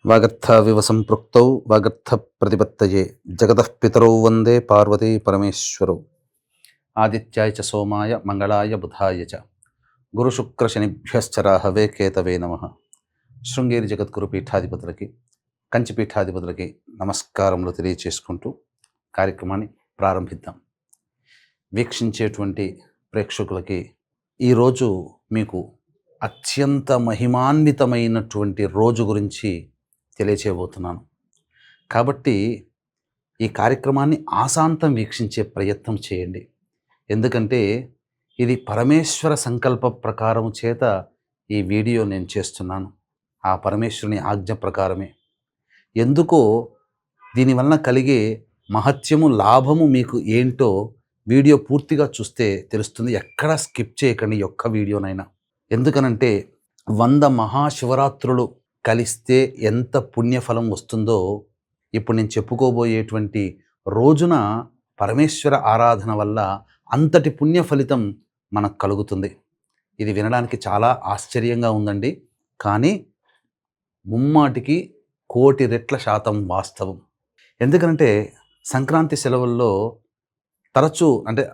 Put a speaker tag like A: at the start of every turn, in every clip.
A: వాగర్థావివ సంపృక్తౌ వాగర్థ ప్రతిపత్తయే జగతః పితరౌ వందే పార్వతీ పరమేశ్వరౌ. ఆదిత్యాయ చ సోమాయ మంగళాయ బుధాయ చ గురుశుక్రశనిభ్యశ్చ రాహవే కేతవే నమః. శృంగేరి జగద్గురు పీఠాధిపతులకి, కంచి పీఠాధిపతులకి నమస్కారములు తెలియచేసుకుంటూ కార్యక్రమాన్ని ప్రారంభిద్దాం. వీక్షించేటువంటి ప్రేక్షకులకి ఈరోజు మీకు అత్యంత మహిమాన్వితమైనటువంటి రోజు గురించి తెలియచేయబోతున్నాను. కాబట్టి ఈ కార్యక్రమాన్ని ఆశాంతం వీక్షించే ప్రయత్నం చేయండి. ఎందుకంటే ఇది పరమేశ్వర సంకల్ప ప్రకారము చేత ఈ వీడియో నేను చేస్తున్నాను. ఆ పరమేశ్వరుని ఆజ్ఞ ప్రకారమే. ఎందుకో దీనివలన కలిగే మహత్యము, లాభము మీకు ఏంటో వీడియో పూర్తిగా చూస్తే తెలుస్తుంది. ఎక్కడా స్కిప్ చేయకండి ఈ ఒక్క వీడియోనైనా. ఎందుకనంటే 100 మహాశివరాత్రులు కలిస్తే ఎంత పుణ్యఫలం వస్తుందో ఇప్పుడు నేను చెప్పుకోబోయేటువంటి రోజున పరమేశ్వర ఆరాధన వల్ల అంతటి పుణ్య ఫలితం మనకు కలుగుతుంది. ఇది వినడానికి చాలా ఆశ్చర్యంగా ఉందండి, కానీ ముమ్మాటికి 1,000,000 రెట్ల శాతం వాస్తవం. ఎందుకంటే సంక్రాంతి సెలవుల్లో తరచూ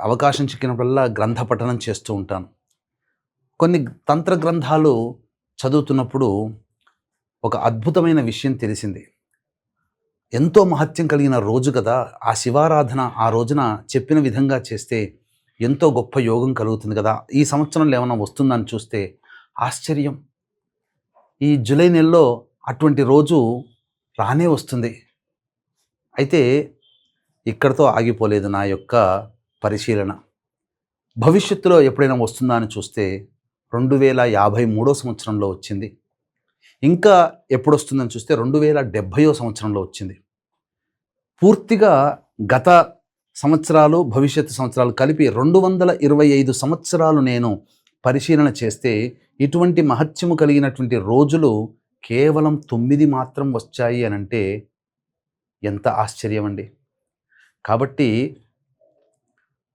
A: అవకాశం చిక్కినప్పుడల్లా గ్రంథ పఠనం చేస్తూ ఉంటాను. కొన్ని తంత్ర గ్రంథాలు చదువుతున్నప్పుడు ఒక అద్భుతమైన విషయం తెలిసింది. ఎంతో మహత్యం కలిగిన రోజు కదా, ఆ శివారాధన ఆ రోజున చెప్పిన విధంగా చేస్తే ఎంతో గొప్ప యోగం కలుగుతుంది కదా, ఈ సంవత్సరంలో ఏమైనా వస్తుందని చూస్తే ఆశ్చర్యం. ఈ జూలై నెలలో అటువంటి రోజు రానే వస్తుంది. అయితే ఇక్కడితో ఆగిపోలేదు నా యొక్క పరిశీలన. భవిష్యత్తులో ఎప్పుడైనా వస్తుందా అని చూస్తే 2053 సంవత్సరంలో వచ్చింది. ఇంకా ఎప్పుడు వస్తుందని చూస్తే 2070 సంవత్సరంలో వచ్చింది. పూర్తిగా గత సంవత్సరాలు భవిష్యత్తు సంవత్సరాలు కలిపి 225 సంవత్సరాలు నేను పరిశీలన చేస్తే ఇటువంటి మహత్యము కలిగినటువంటి రోజులు కేవలం 9 మాత్రం వచ్చాయి అని అంటే ఎంత ఆశ్చర్యం అండి. కాబట్టి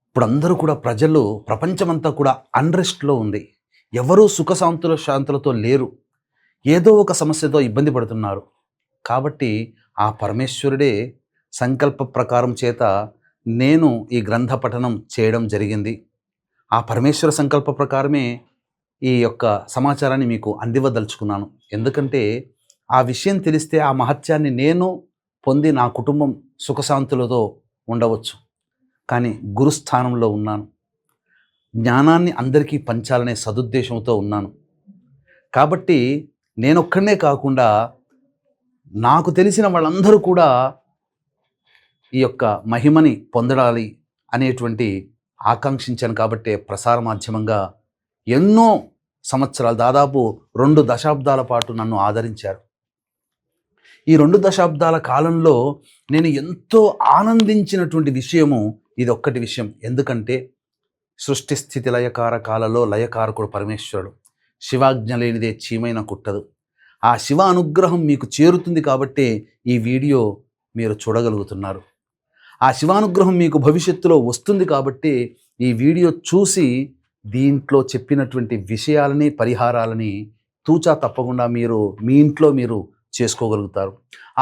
A: ఇప్పుడు అందరూ కూడా ప్రజలు, ప్రపంచమంతా కూడా అన్రెస్ట్లో ఉంది. ఎవరూ శాంతులతో లేరు. ఏదో ఒక సమస్యతో ఇబ్బంది పడుతున్నారు. కాబట్టి ఆ పరమేశ్వరుడే సంకల్ప ప్రకారం చేత నేను ఈ గ్రంథ పఠనం చేయడం జరిగింది. ఆ పరమేశ్వర సంకల్ప ప్రకారమే ఈ యొక్క సమాచారాన్ని మీకు అందివ్వదలుచుకున్నాను. ఎందుకంటే ఆ విషయం తెలిస్తే ఆ మహత్యాన్ని నేను పొంది నా కుటుంబం సుఖశాంతులతో ఉండవచ్చు. కానీ గురుస్థానంలో ఉన్నాను. జ్ఞానాన్ని అందరికీ పంచాలనే సదుద్దేశంతో ఉన్నాను. కాబట్టి నేనొక్కడనే కాకుండా నాకు తెలిసిన వాళ్ళందరూ కూడా ఈ యొక్క మహిమని పొందడాలి అనేటువంటి ఆకాంక్షించాను. కాబట్టి ప్రసార మాధ్యమంగా ఎన్నో సంవత్సరాలు, దాదాపు 2 దశాబ్దాల పాటు నన్ను ఆదరించారు. ఈ 2 దశాబ్దాల కాలంలో నేను ఎంతో ఆనందించినటువంటి విషయము ఇది ఒక్కటి విషయం. ఎందుకంటే సృష్టి స్థితి లయకారకాలలో లయకారకుడు పరమేశ్వరుడు. శివాజ్ఞ లేనిదే చీమైన కుట్టదు. ఆ శివ అనుగ్రహం మీకు చేరుతుంది కాబట్టే ఈ వీడియో మీరు చూడగలుగుతున్నారు. ఆ శివానుగ్రహం మీకు భవిష్యత్తులో వస్తుంది కాబట్టి ఈ వీడియో చూసి దీంట్లో చెప్పినటువంటి విషయాలని, పరిహారాలని తూచా తప్పకుండా మీరు మీ ఇంట్లో మీరు చేసుకోగలుగుతారు.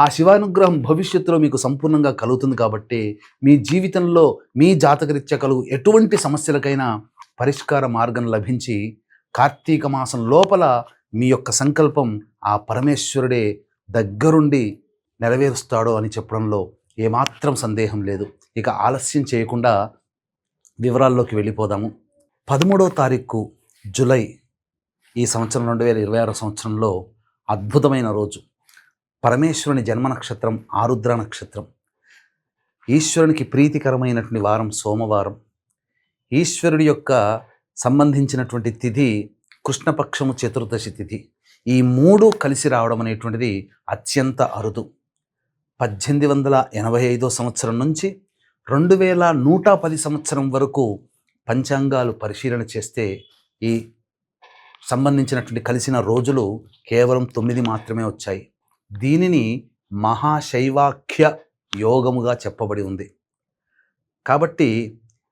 A: ఆ శివానుగ్రహం భవిష్యత్తులో మీకు సంపూర్ణంగా కలుగుతుంది కాబట్టి మీ జీవితంలో మీ జాతకరీత్యా కలుగు ఎటువంటి సమస్యలకైనా పరిష్కార మార్గం లభించి కార్తీక మాసం లోపల మీ యొక్క సంకల్పం ఆ పరమేశ్వరుడే దగ్గరుండి నెరవేరుస్తాడో అని చెప్పడంలో ఏమాత్రం సందేహం లేదు. ఇక ఆలస్యం చేయకుండా వివరాల్లోకి వెళ్ళిపోదాము. 13వ తారీఖు జూలై ఈ సంవత్సరం 2026 సంవత్సరంలో అద్భుతమైన రోజు. పరమేశ్వరుని జన్మ నక్షత్రం ఆరుద్ర నక్షత్రం. ఈశ్వరునికి ప్రీతికరమైనటువంటి వారం సోమవారం. ఈశ్వరుడి యొక్క సంబంధించినటువంటి తిథి కృష్ణపక్షము చతుర్దశి తిథి. ఈ 3 కలిసి రావడం అనేటువంటిది అత్యంత అరుదు. 1885 సంవత్సరం నుంచి 2110 సంవత్సరం వరకు పంచాంగాలు పరిశీలన చేస్తే ఈ సంబంధించినటువంటి కలిసిన రోజులు కేవలం 9 మాత్రమే వచ్చాయి. దీనిని మహాశైవాఖ్య యోగముగా చెప్పబడి ఉంది. కాబట్టి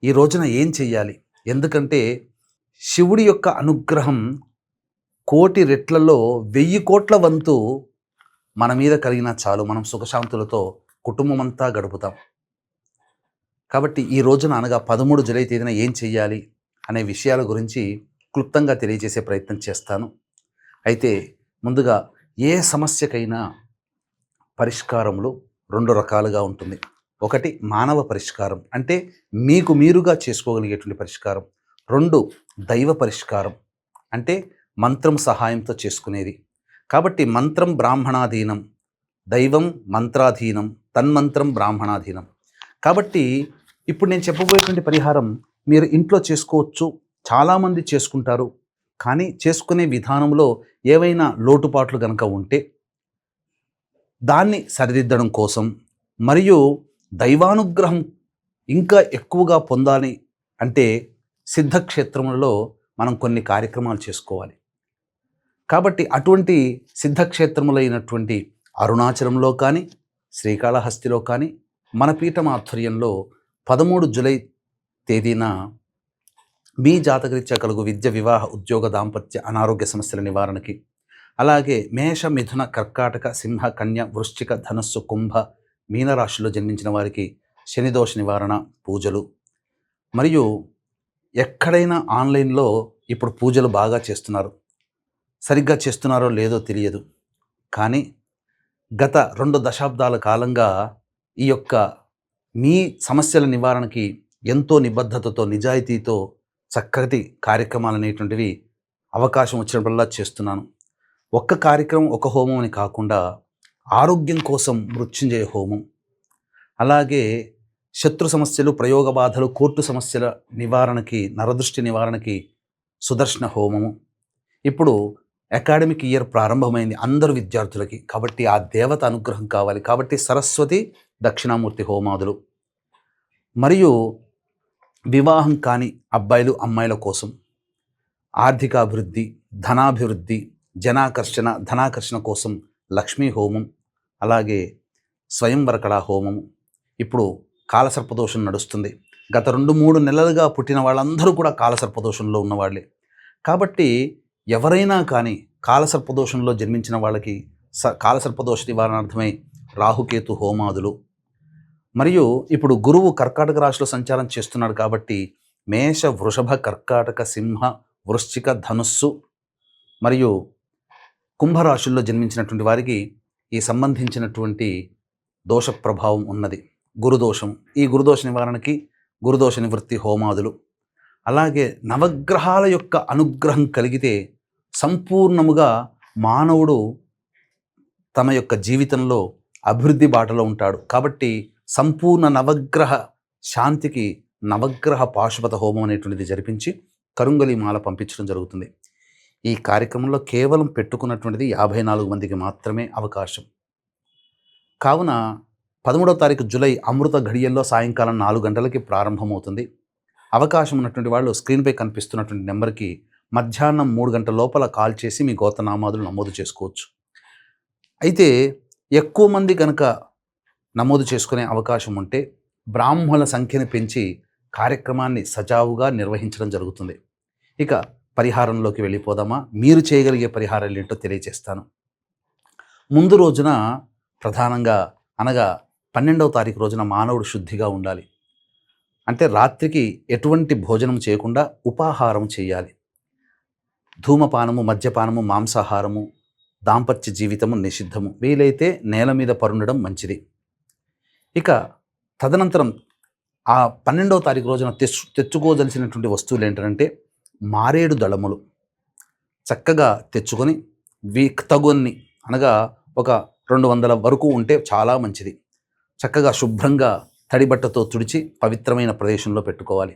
A: ఈ రోజున ఏం చెయ్యాలి? ఎందుకంటే శివుడి యొక్క అనుగ్రహం 1,000,000 రెట్లలో 1,000,000,000 వంతు మన మీద కలిగినా చాలు, మనం సుఖశాంతులతో కుటుంబం అంతా గడుపుతాం. కాబట్టి ఈ రోజున అనగా 13 జూలై తేదీన ఏం చెయ్యాలి అనే విషయాల గురించి క్లుప్తంగా తెలియజేసే ప్రయత్నం చేస్తాను. అయితే ముందుగా ఏ సమస్యకైనా పరిష్కారములు 2 రకాలుగా ఉంటుంది. ఒకటి మానవ పరిష్కారం, అంటే మీకు మీరుగా చేసుకోగలిగేటువంటి పరిష్కారం. 2 దైవ పరిష్కారం, అంటే మంత్రం సహాయంతో చేసుకునేది. కాబట్టి మంత్రం బ్రాహ్మణాధీనం, దైవం మంత్రాధీనం, తన్మంత్రం బ్రాహ్మణాధీనం. కాబట్టి ఇప్పుడు నేను చెప్పబోయేటువంటి పరిహారం మీరు ఇంట్లో చేసుకోవచ్చు, చాలామంది చేసుకుంటారు. కానీ చేసుకునే విధానంలో ఏవైనా లోటుపాట్లు కనుక ఉంటే దాన్ని సరిదిద్దడం కోసం, మరియు దైవానుగ్రహం ఇంకా ఎక్కువగా పొందాలి అంటే సిద్ధక్షేత్రములలో మనం కొన్ని కార్యక్రమాలు చేసుకోవాలి. కాబట్టి అటువంటి సిద్ధక్షేత్రములైనటువంటి అరుణాచలంలో కానీ, శ్రీకాళహస్తిలో కానీ మన పీఠం ఆధ్వర్యంలో 13 జూలై తేదీన మీ జాతకరీత్యా కలుగు విద్య, వివాహ, ఉద్యోగ, దాంపత్య, అనారోగ్య సమస్యల నివారణకి, అలాగే మేష, మిథున, కర్కాటక, సింహ, కన్య, వృశ్చిక, ధనస్సు, కుంభ, మీనరాశిలో జన్మించిన వారికి శనిదోష నివారణ పూజలు, మరియు ఎక్కడైనా ఆన్లైన్లో ఇప్పుడు పూజలు బాగా చేస్తున్నారు. సరిగ్గా చేస్తున్నారో లేదో తెలియదు, కానీ గత 2 దశాబ్దాల కాలంగా ఈ యొక్క మీ సమస్యల నివారణకి ఎంతో నిబద్ధతతో, నిజాయితీతో చక్కటి కార్యక్రమాలు అనేటువంటివి అవకాశం వచ్చినప్పుడల్లా చేస్తున్నాను. ఒక్క కార్యక్రమం, ఒక హోమం అని కాకుండా ఆరోగ్యం కోసం మృత్యుంజయ హోమం, అలాగే శత్రు సమస్యలు, ప్రయోగ బాధలు, కోర్టు సమస్యల నివారణకి, నరదృష్టి నివారణకి సుదర్శన హోమము. ఇప్పుడు అకాడమిక్ ఇయర్ ప్రారంభమైంది అందరు విద్యార్థులకి, కాబట్టి ఆ దేవత అనుగ్రహం కావాలి. కాబట్టి సరస్వతి దక్షిణామూర్తి హోమాదులు, మరియు వివాహం కాని అబ్బాయిలు అమ్మాయిల కోసం ఆర్థికాభివృద్ధి, ధనాభివృద్ధి, జనాకర్షణ, ధనాకర్షణ కోసం లక్ష్మీ హోమం, అలాగే స్వయంవర కళా హోమము. ఇప్పుడు కాలసర్పదోషం నడుస్తుంది. గత 2-3 నెలలుగా పుట్టిన వాళ్ళందరూ కూడా కాలసర్పదోషంలో ఉన్నవాళ్ళే. కాబట్టి ఎవరైనా కానీ కాలసర్పదోషంలో జన్మించిన వాళ్ళకి కాలసర్పదోష నివారణార్థమై రాహుకేతు హోమాదులు, మరియు ఇప్పుడు గురువు కర్కాటక రాశిలో సంచారం చేస్తున్నాడు కాబట్టి మేష, వృషభ, కర్కాటక, సింహ, వృశ్చిక, ధనుస్సు మరియు కుంభరాశుల్లో జన్మించినటువంటి వారికి ఈ సంబంధించినటువంటి దోష ప్రభావం ఉన్నది, గురుదోషం. ఈ గురుదోష నివారణకి గురుదోష నివృత్తి హోమాదులు, అలాగే నవగ్రహాల యొక్క అనుగ్రహం కలిగితే సంపూర్ణముగా మానవుడు తమ యొక్క జీవితంలో అభివృద్ధి బాటలో ఉంటాడు. కాబట్టి సంపూర్ణ నవగ్రహ శాంతికి నవగ్రహ పాశుపత హోమం అనేటువంటిది జరిపించి కరుంగలి మాల పంపించడం జరుగుతుంది. ఈ కార్యక్రమంలో కేవలం పెట్టుకున్నటువంటిది 54 మందికి మాత్రమే అవకాశం. కావున 13వ తారీఖు జూలై అమృత ఘడియల్లో సాయంకాలం 4 గంటలకి ప్రారంభమవుతుంది. అవకాశం ఉన్నటువంటి వాళ్ళు స్క్రీన్పై కనిపిస్తున్నటువంటి నెంబర్కి మధ్యాహ్నం 3 గంటల లోపల కాల్ చేసి మీ గోత్రనామాదులు నమోదు చేసుకోవచ్చు. అయితే ఎక్కువ మంది కనుక నమోదు చేసుకునే అవకాశం ఉంటే బ్రాహ్మణుల సంఖ్యను పెంచి కార్యక్రమాన్ని సజావుగా నిర్వహించడం జరుగుతుంది. ఇక పరిహారంలోకి వెళ్ళిపోదామా? మీరు చేయగలిగే పరిహారాలు ఏంటో తెలియజేస్తాను. ముందు రోజున ప్రధానంగా అనగా 12వ తారీఖు రోజున మానవుడు శుద్ధిగా ఉండాలి. అంటే రాత్రికి ఎటువంటి భోజనం చేయకుండా ఉపాహారం చేయాలి. ధూమపానము, మద్యపానము, మాంసాహారము, దాంపత్య జీవితము నిషిద్ధము. వీలైతే నేల మీద పరుండడం మంచిది. ఇక తదనంతరం ఆ 12వ తారీఖు రోజున తెచ్చుకోదలిసినటువంటి వస్తువులు ఏంటంటే మారేడు దళములు చక్కగా తెచ్చుకొని తగున్ని అనగా ఒక 200 వరకు ఉంటే చాలా మంచిది. చక్కగా శుభ్రంగా తడిబట్టతో తుడిచి పవిత్రమైన ప్రదేశంలో పెట్టుకోవాలి.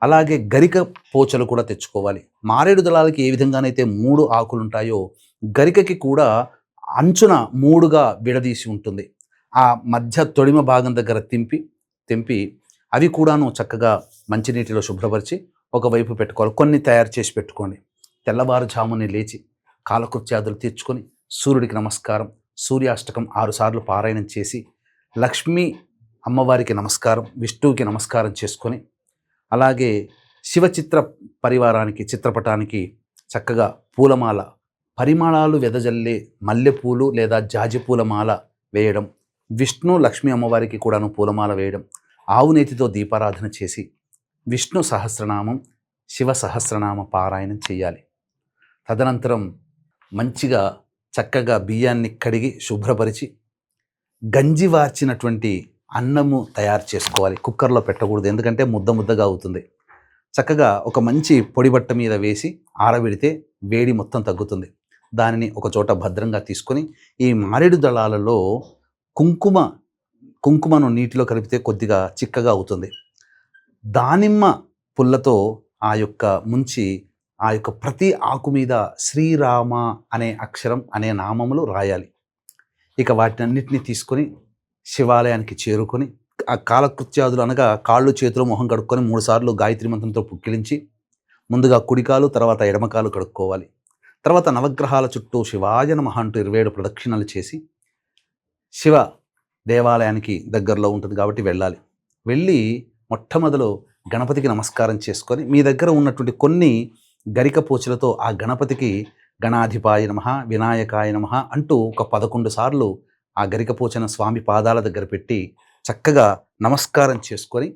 A: అలాగే గరిక పోచలు కూడా తెచ్చుకోవాలి. మారేడు దళాలకి ఏ విధంగానైతే 3 ఆకులు ఉంటాయో గరికకి కూడా అంచున 3గా విడదీసి ఉంటుంది. ఆ మధ్య తొడిమ భాగం దగ్గర తెంపి అవి కూడాను చక్కగా మంచినీటిలో శుభ్రపరిచి ఒకవైపు పెట్టుకోవాలి. కొన్ని తయారు చేసి పెట్టుకోండి. తెల్లవారుజాముని లేచి కాలకృత్యాదులు తీర్చుకొని సూర్యుడికి నమస్కారం, సూర్యాష్టకం 6 సార్లు పారాయణం చేసి లక్ష్మీ అమ్మవారికి నమస్కారం, విష్ణువుకి నమస్కారం చేసుకొని, అలాగే శివచిత్ర పరివారానికి చిత్రపటానికి చక్కగా పూలమాల పరిమళాలు వెదజల్లే మల్లెపూలు లేదా జాజిపూల మాల వేయడం, విష్ణు లక్ష్మీ అమ్మవారికి కూడాను పూలమాల వేయడం, ఆవు నేతితో దీపారాధన చేసి విష్ణు సహస్రనామం, శివ సహస్రనామ పారాయణం చేయాలి. తదనంతరం మంచిగా చక్కగా బియ్యాన్ని కడిగి శుభ్రపరిచి గంజి వార్చినటువంటి అన్నము తయారు చేసుకోవాలి. కుక్కర్లో పెట్టకూడదు, ఎందుకంటే ముద్ద ముద్దగా అవుతుంది. చక్కగా ఒక మంచి పొడి బట్ట మీద వేసి ఆరబెడితే వేడి మొత్తం తగ్గుతుంది. దానిని ఒక చోట భద్రంగా తీసుకొని ఈ మారేడు దళాలలో కుంకుమను నీటిలో కలిపితే కొద్దిగా చిక్కగా అవుతుంది. దానిమ్మ పుల్లతో ముంచి ఆ యొక్క ప్రతి ఆకు మీద శ్రీరామ అనే అక్షరం అనే నామములు రాయాలి. ఇక వాటినన్నిటినీ తీసుకొని శివాలయానికి చేరుకొని ఆ కాలకృత్యాదులు అనగా కాళ్ళు చేతులు మొహం కడుక్కొని 3 సార్లు గాయత్రి మంత్రంతో పుక్కిలించి ముందుగా కుడికాలు తర్వాత ఎడమకాలు కడుక్కోవాలి. తర్వాత నవగ్రహాల చుట్టూ శివాయ నమః అంటూ 27 ప్రదక్షిణలు చేసి శివ దేవాలయానికి దగ్గరలో ఉంటుంది కాబట్టి వెళ్ళాలి. వెళ్ళి మొట్టమొదలు గణపతికి నమస్కారం చేసుకొని మీ దగ్గర ఉన్నటువంటి కొన్ని గరిక పూచలతో ఆ గణపతికి గణాధిపాయ నమః, వినాయకాయ నమః అంటూ ఒక 11 సార్లు ఆ గరిక పూచన స్వామి పాదాల దగ్గర పెట్టి చక్కగా నమస్కారం చేసుకొని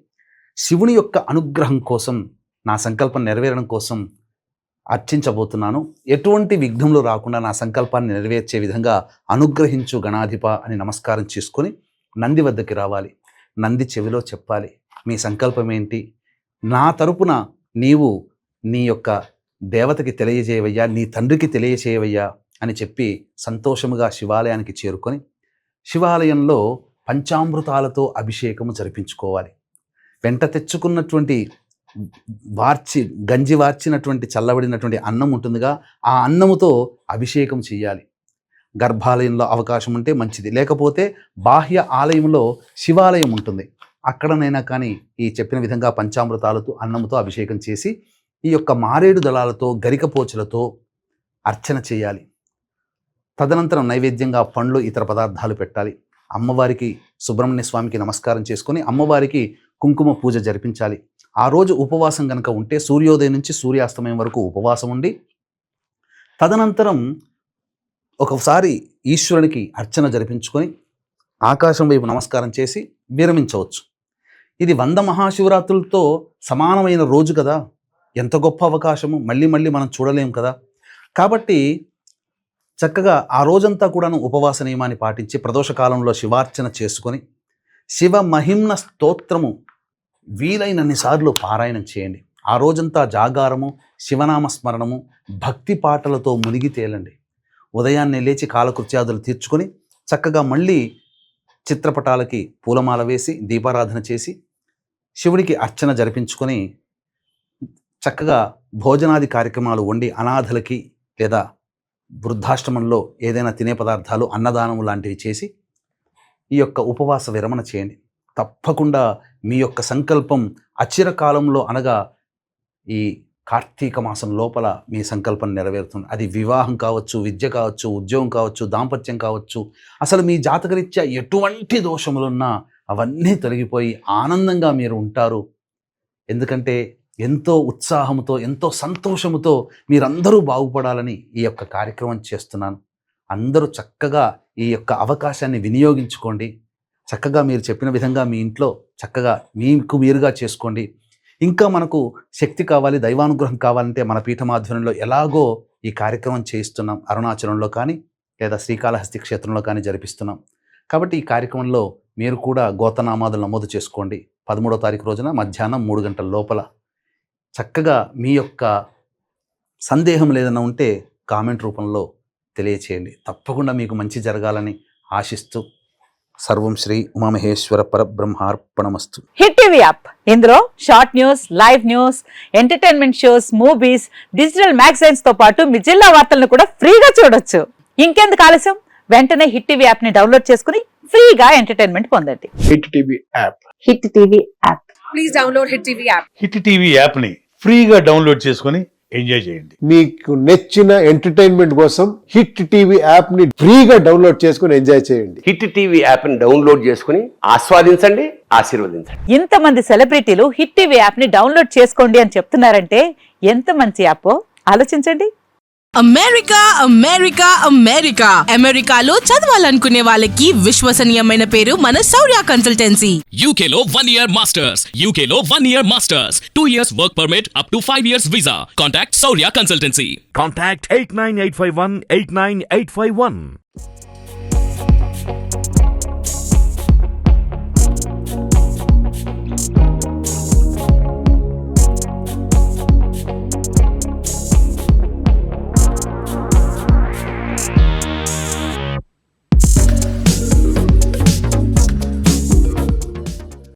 A: శివుని యొక్క అనుగ్రహం కోసం, నా సంకల్పం నెరవేరడం కోసం అర్చించబోతున్నాను. ఎటువంటి విఘ్నములు రాకుండా నా సంకల్పాన్ని నెరవేర్చే విధంగా అనుగ్రహించు గణాధిప అని నమస్కారం చేసుకొని నంది వద్దకి రావాలి. నంది చెవిలో చెప్పాలి, మీ సంకల్పం ఏంటి, నా తరపున నీవు నీ యొక్క దేవతకి తెలియజేయవయ్యా, నీ తండ్రికి తెలియచేయవయ్యా అని చెప్పి సంతోషముగా శివాలయానికి చేరుకొని శివాలయంలో పంచామృతాలతో అభిషేకము జరిపించుకోవాలి. వెంట తెచ్చుకున్నటువంటి గంజి వార్చినటువంటి చల్లబడినటువంటి అన్నం ఉంటుందిగా, ఆ అన్నముతో అభిషేకం చేయాలి. గర్భాలయంలో అవకాశం ఉంటే మంచిది, లేకపోతే బాహ్య ఆలయంలో శివాలయం ఉంటుంది, అక్కడనైనా కానీ ఈ చెప్పిన విధంగా పంచామృతాలతో అన్నముతో అభిషేకం చేసి ఈ యొక్క మారేడు దళాలతో గరికపోచలతో అర్చన చేయాలి. తదనంతరం నైవేద్యంగా పండ్లు ఇతర పదార్థాలు పెట్టాలి. అమ్మవారికి సుబ్రహ్మణ్య స్వామికి నమస్కారం చేసుకొని అమ్మవారికి కుంకుమ పూజ జరిపించాలి. ఆ రోజు ఉపవాసం కనుక ఉంటే సూర్యోదయం నుంచి సూర్యాస్తమయం వరకు ఉపవాసం ఉండి తదనంతరం ఒకసారి ఈశ్వరునికి అర్చన జరిపించుకొని ఆకాశం వైపు నమస్కారం చేసి విరమించవచ్చు. ఇది 100 మహాశివరాత్రులతో సమానమైన రోజు కదా, ఎంత గొప్ప అవకాశము, మళ్ళీ మళ్ళీ మనం చూడలేం కదా. కాబట్టి చక్కగా ఆ రోజంతా కూడాను ఉపవాస నియమాన్ని పాటించి ప్రదోషకాలంలో శివార్చన చేసుకొని శివ మహిమ్న స్తోత్రము వీలైనన్ని సార్లు పారాయణం చేయండి. ఆ రోజంతా జాగారము, శివనామ స్మరణము, భక్తి పాటలతో మునిగి తేలండి. ఉదయాన్నే లేచి కాలకృత్యాదులు తీర్చుకొని చక్కగా మళ్ళీ చిత్రపటాలకి పూలమాల వేసి దీపారాధన చేసి శివుడికి అర్చన జరిపించుకొని చక్కగా భోజనాది కార్యక్రమాలు వండి అనాథలకి లేదా వృద్ధాశ్రమంలో ఏదైనా తినే పదార్థాలు అన్నదానము లాంటివి చేసి ఈ యొక్క ఉపవాస విరమణ చేయండి. తప్పకుండా మీ యొక్క సంకల్పం అచిరకాలంలో అనగా ఈ కార్తీక మాసం లోపల మీ సంకల్పం నెరవేరుతుంది. అది వివాహం కావచ్చు, విద్య కావచ్చు, ఉద్యోగం కావచ్చు, దాంపత్యం కావచ్చు, అసలు మీ జాతకరీత్యా ఎటువంటి దోషములున్నా అవన్నీ తొలగిపోయి ఆనందంగా మీరు ఉంటారు. ఎందుకంటే ఎంతో ఉత్సాహంతో, ఎంతో సంతోషముతో మీరందరూ బాగుపడాలని ఈ యొక్క కార్యక్రమం చేస్తున్నాను. అందరూ చక్కగా ఈ యొక్క అవకాశాన్ని వినియోగించుకోండి. చక్కగా మీరు చెప్పిన విధంగా మీ ఇంట్లో చక్కగా మీకు మీరుగా చేసుకోండి. ఇంకా మనకు శక్తి కావాలి, దైవానుగ్రహం కావాలంటే మన పీఠమాధ్వర్యంలో ఎలాగో ఈ కార్యక్రమం చేయిస్తున్నాం. అరుణాచలంలో కానీ లేదా శ్రీకాళహస్తి క్షేత్రంలో కానీ జరిపిస్తున్నాం. కాబట్టి ఈ కార్యక్రమంలో మీరు కూడా గోతనామాదులు నమోదు చేసుకోండి. 13వ తారీఖు రోజున మధ్యాహ్నం 3 గంటల లోపల చక్కగా మీ యొక్క సందేహం లేదన్నా ఉంటే కామెంట్ రూపంలో తెలియచేయండి. తప్పకుండా మీకు మంచి జరగాలని ఆశిస్తూ సర్వం శ్రీ ఉమామహేశ్వర పరబ్రహ్మార్పణమస్తు.
B: హిట్ టీవీ యాప్, ఇందులో short news, live news, entertainment shows, movies, digital magazines తో పాటు మీ జిల్లా వార్తలను కూడా ఫ్రీగా చూడొచ్చు. ఇంకెందుకు ఆలస్యం, వెంటనే హిట్ టీవీ యాప్ ని డౌన్లోడ్ చేసుకుని ఫ్రీగా ఎంటర్టైన్మెంట్ పొందండి.
C: Hit TV app,
B: hit TV app,
D: please download hit TV app.
C: Hit TV app ని ఫ్రీగా డౌన్లోడ్ చేసుకొని ఎంజాయ్ చేయండి.
E: మీకు నచ్చిన ఎంటర్టైన్మెంట్ కోసం హిట్ టీవీ యాప్ ని ఫ్రీగా డౌన్లోడ్ చేసుకుని ఎంజాయ్ చేయండి.
F: హిట్ టీవీ యాప్ ని డౌన్లోడ్ చేసుకుని ఆస్వాదించండి, ఆశీర్వదించండి.
B: ఇంతమంది సెలబ్రిటీలు హిట్ టీవీ యాప్ ని డౌన్లోడ్ చేసుకోండి అని చెప్తున్నారంటే ఎంత మంచి యాప్ ఆలోచించండి.
G: అమెరికా అమెరికా అమెరికా అమెరికాలో చదవాలనుకునే వాళ్ళకి విశ్వసనీయమైన పేరు మన శౌర్య consultancy.
H: UK Law 1 Year Masters. UK Law 1 Year Masters. 2 years work permit up to 5 years visa. Contact Saurya Consultancy.
I: Contact 89851 89851.